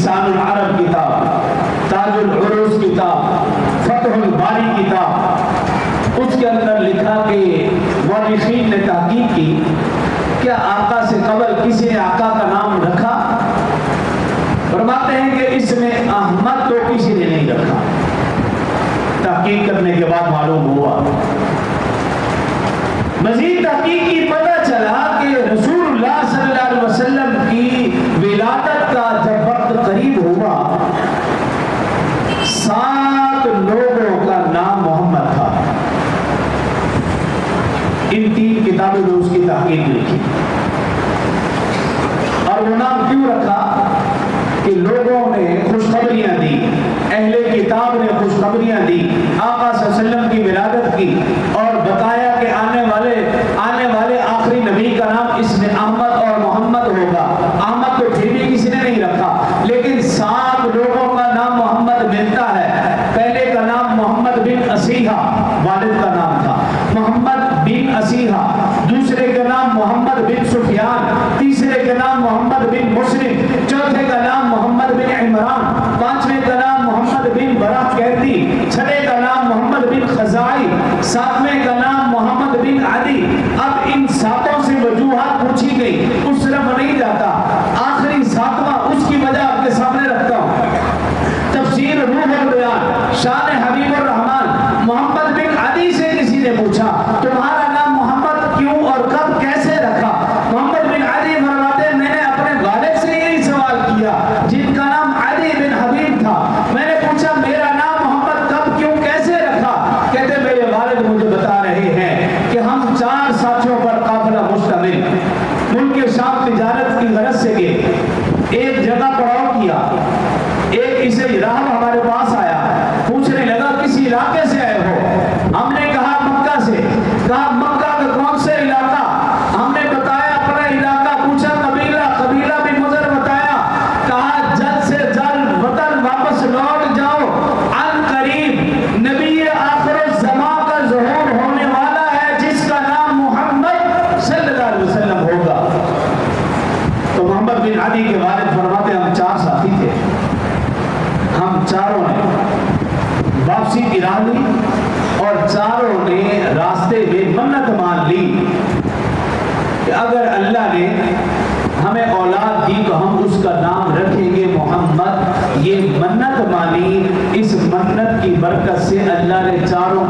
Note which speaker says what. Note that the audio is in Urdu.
Speaker 1: لسان العرب کتاب، تاج العروض کتاب، فتح الباری کتاب، اس کے اندر لکھا کہ مورخین نے تحقیق کی کیا آقا سے قبل کسی نے آقا کا نام رکھا؟ فرماتے ہیں کہ اس میں احمد تو کسی نے نہیں رکھا۔ تحقیق کرنے کے بعد معلوم ہوا، مزید تحقیق کی پتہ چلا کہ رسول اللہ صلی اللہ علیہ وسلم کی ولادت کا جب وقت قریب ہوا 7 لوگوں کا نام محمد تھا۔ ان 3 کتابوں میں اس کی تحقیق لکھی، اور وہ نام کیوں رکھا کہ لوگوں نے خوشخبریاں دی، اہل کتاب نے خوشخبریاں دی آقا صلی اللہ علیہ وسلم کی ولادت کی، اور بتایا کہ آنے والے آخری نبی کا نام اس میں احمد اور محمد ہوگا۔ احمد تو پھر بھی کسی نے نہیں رکھا، لیکن 7 لوگوں کا نام محمد ملتا ہے۔ پہلے کا نام محمد بن اسیحہ والد کا نام تھا، محمد بن اسیحہ۔ دوسرے کا نام محمد بن سفیان، تیسرے کا نام محمد بن مسلم، چوتھے کا نام محمد بن عمران، پانچویں کا نام محمد بن براہ کہتی، چھٹے کا نام محمد بن خزائی، ساتویں کا نام محمد بن عدی۔ اب ان 7 سے وجوہات پوچھی گئی، اس طرف نہیں جاتا، آخری 7واں اس کی وجہ آپ کے سامنے رکھتا ہوں۔ تفسیر روح البیان شان حبیب الرحمن محمد بن عدی سے کسی نے پوچھا تمہارا نام محمد کیوں اور کب کیسے رکھا؟ محمد بن عدی فرماتے ہیں میں نے اپنے والد سے یہی سوال کیا جن کا نام عدی بن حبیب تھا، میں نے پوچھا میرا نام محمد کب کیوں کیسے رکھا؟ کہتے میرے والد مجھے بتا رہے ہیں کہ ہم 4 ساتھیوں پر قافلہ مشتمل ملک شام تجارت کی غرض سے گئے، ایک جگہ پڑاؤ کیا، ایک اسے راہ ہمارے پاس آیا، پوچھنے لگا کسی علاقے سے آئے ہو؟ ہم نے کہا مکہ سے۔ کہا مکہ کا کون سے علاقہ؟ ہم نے بتایا اپنا علاقہ۔ پوچھا قبیلہ بھی مضر بتایا۔ کہا جلد سے جلد وطن واپس لوٹ جاؤ، عن قریب نبی آخر الزمان کا ظہور ہونے والا ہے جس کا نام محمد صلی اللہ علیہ وسلم ہوگا۔ تو محمد بن عدی کے والد فرماتے ہم 4 ساتھی تھے، ہم چاروں نے واپسی کی راہ لی اور چاروں نے راستے میں منت مان لی کہ اگر اللہ نے ہمیں اولاد دی تو ہم اس کا نام رکھیں گے محمد۔ یہ منت مانی، اس منت کی برکت سے اللہ نے چاروں